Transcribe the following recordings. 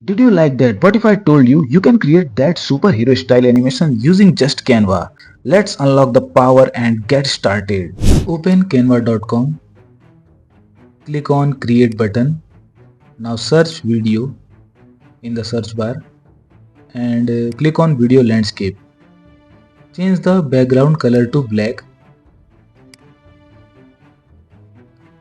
Did you like that? What if I told you you can create that superhero style animation using just Canva? Let's unlock the power and get started. Open canva.com, click on create button. Now search video in the search bar and click on video landscape. Change the background color to black.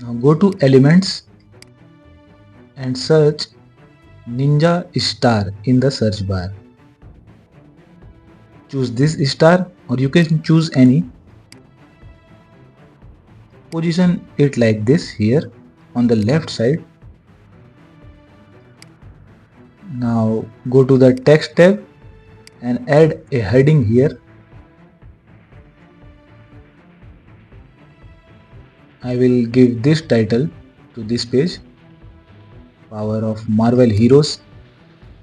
Now go to elements and search Ninja Star in the search bar. Choose this star or you can choose any. Position it like this here on the left side. Now go to the text tab and add a heading here. I will give this title to this page, Power of Marvel Heroes.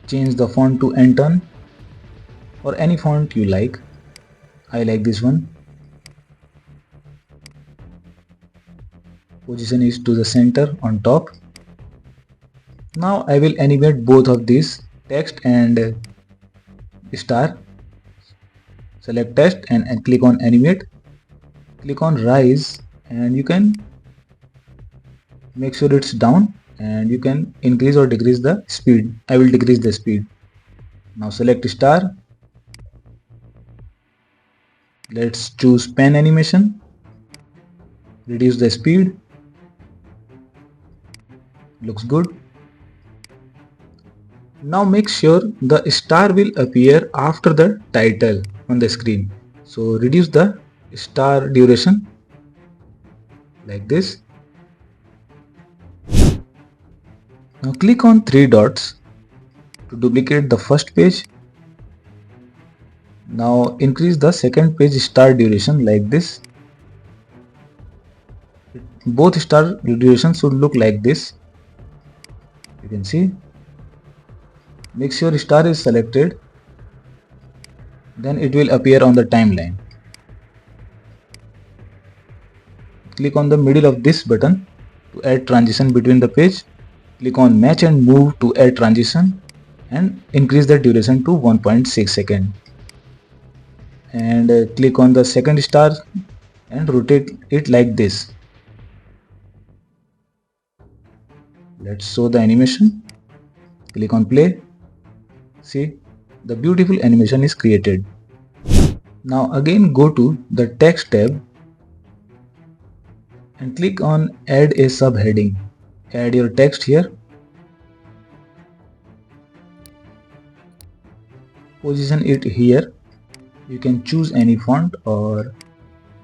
Change the font to Anton or any font you like. I like this one. Position is to the center on top. Now I will animate both of these, text and star. Select text and click on animate. Click on rise and you can make sure it's down and you can increase or decrease the speed. I will decrease the speed. Now select star. Let's choose pen animation. Reduce the speed. Looks good. Now make sure the star will appear after the title on the screen. So reduce the star duration like this. Now click on three dots to duplicate the first page. Now increase the second page star duration like this. Both star duration should look like this. You can see. Make sure star is selected. Then it will appear on the timeline. Click on the middle of this button to add transition between the page. Click on match and move to add transition and increase the duration to 1.6 seconds. And click on the second star and rotate it like this. Let's show the animation. Click on play. See, the beautiful animation is created. Now again go to the text tab and click on add a subheading. Add your text here. Position it here. You can choose any font or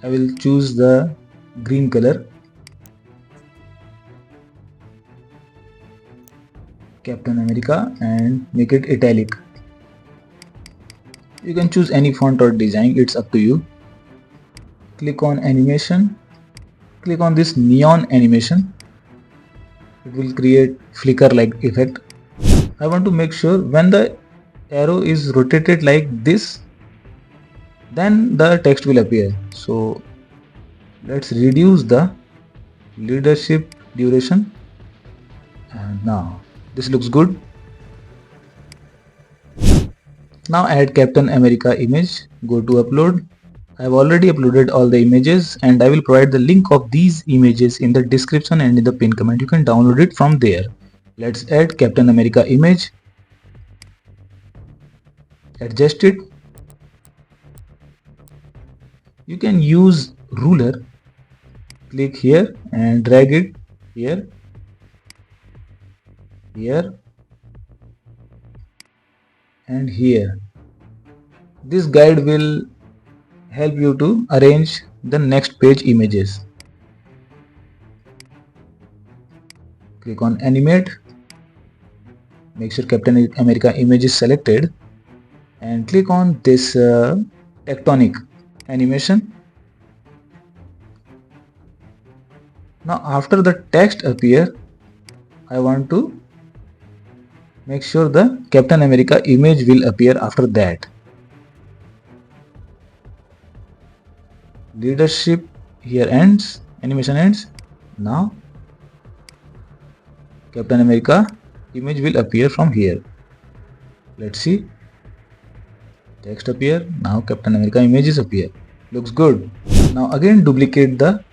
I will choose the green color. Captain America and make it italic. You can choose any font or design, it's up to you. Click on animation. Click on this neon animation. It will create flicker like effect. I want to make sure when the arrow is rotated like this, then the text will appear. So let's reduce the leadership duration. And now this looks good. Now add Captain America image. Go to upload. I have already uploaded all the images and I will provide the link of these images in the description and in the pinned comment. You can download it from there. Let's add Captain America image. Adjust it. You can use ruler. Click here and drag it here, here and here. This guide will help you to arrange the next page images. Click on animate. Make sure Captain America image is selected and click on this tectonic animation. Now after the text appear, I want to make sure the Captain America image will appear after that. Leadership here ends, animation ends. Now Captain America image will appear from here. Let's see. Text appear. Now Captain America images appear. Looks good. Now again duplicate the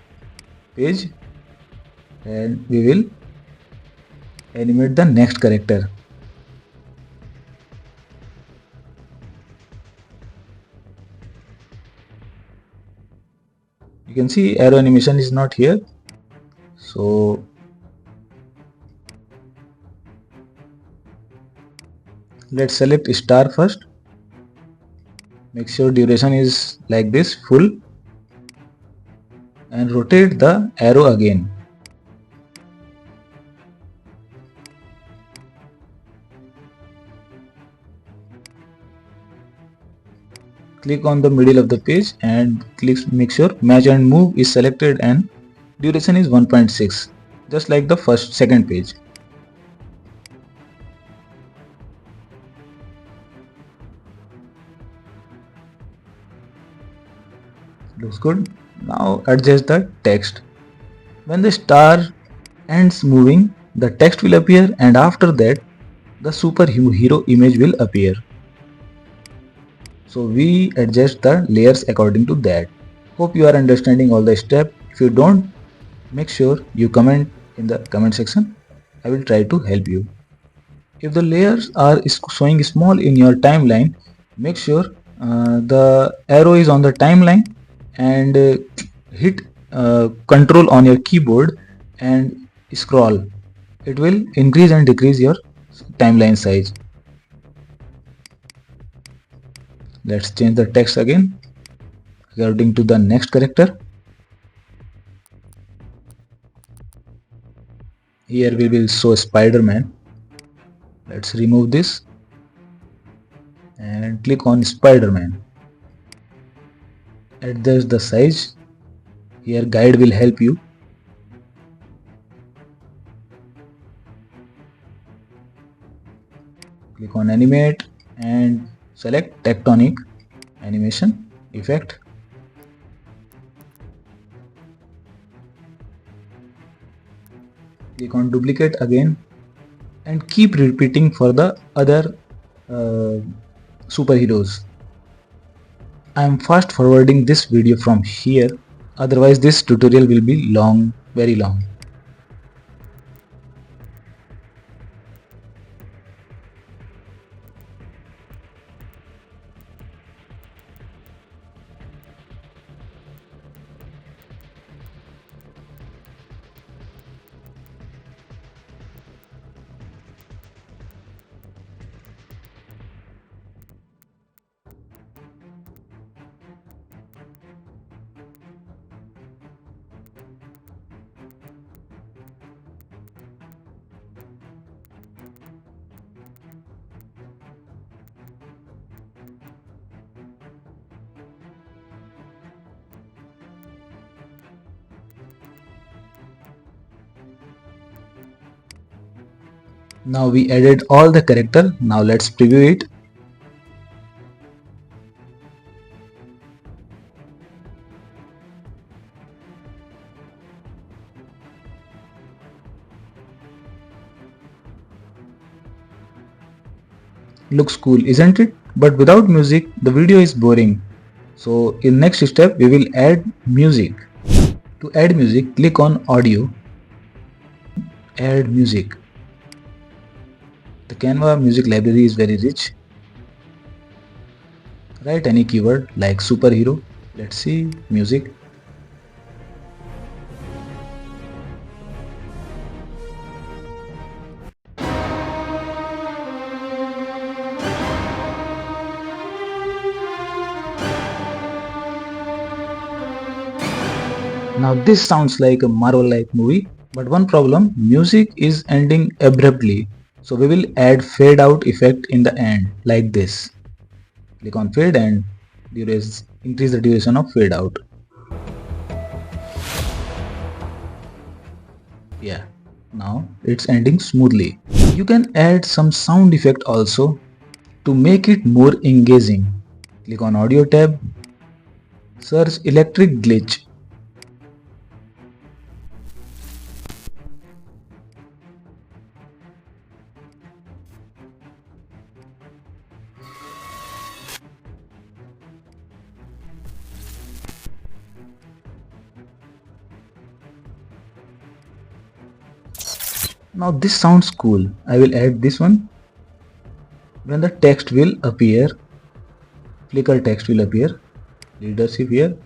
page and we will animate the next character. You can see arrow animation is not here. So let's select star first. Make sure duration is like this, full, and rotate the arrow again. Click on the middle of the page and make sure match and move is selected and duration is 1.6, just like the second page. Looks good. Now adjust the text. When the star ends moving, the text will appear, and after that the superhero image will appear. So we adjust the layers according to that. Hope you are understanding all the steps. If you don't, make sure you comment in the comment section. I will try to help you. If the layers are showing small in your timeline, make sure the arrow is on the timeline and hit control on your keyboard and scroll. It will increase and decrease your timeline size. Let's change the text again according to the next character. Here we will show Spider-Man. Let's remove this and click on Spider-Man. Adjust the size. Here guide will help you. Click on animate and select tectonic animation effect. Click on duplicate again and keep repeating for the other superheroes. I am fast forwarding this video from here, otherwise this tutorial will be long, very long. Now we added all the character. Now let's preview it. Looks cool, isn't it? But without music, the video is boring. So in next step, we will add music. To add music, click on audio, add music. The Canva music library is very rich. Write any keyword like superhero. Let's see, music. Now this sounds like a Marvel-like movie, but one problem, music is ending abruptly. So we will add fade out effect in the end like this. Click on fade and increase the duration of fade out. Yeah, now it's ending smoothly. You can add some sound effect also to make it more engaging. Click on audio tab, search electric glitch. Now this sounds cool. I will add this one. When the text will appear, Flickr text will appear. Leadership here.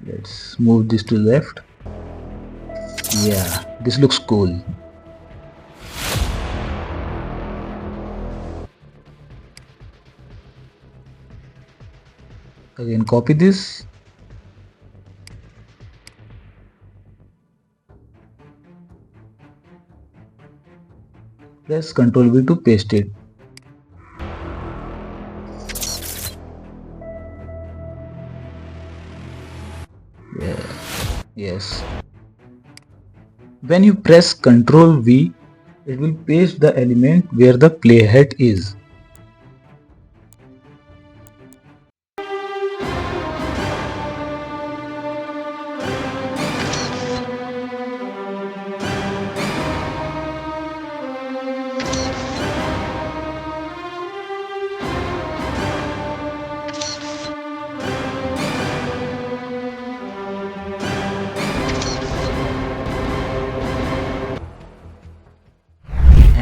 Let's move this to left. Yeah, this looks cool. Again, copy this. Press Ctrl V to paste it. Yeah. Yes. When you press Ctrl V, it will paste the element where the playhead is.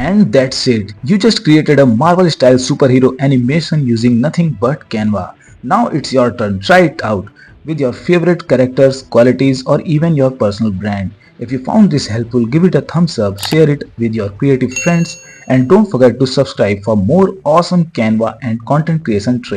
And that's it. You just created a Marvel style superhero animation using nothing but Canva. Now it's your turn. Try it out with your favorite characters, qualities, or even your personal brand. If you found this helpful, give it a thumbs up, share it with your creative friends, and don't forget to subscribe for more awesome Canva and content creation tricks.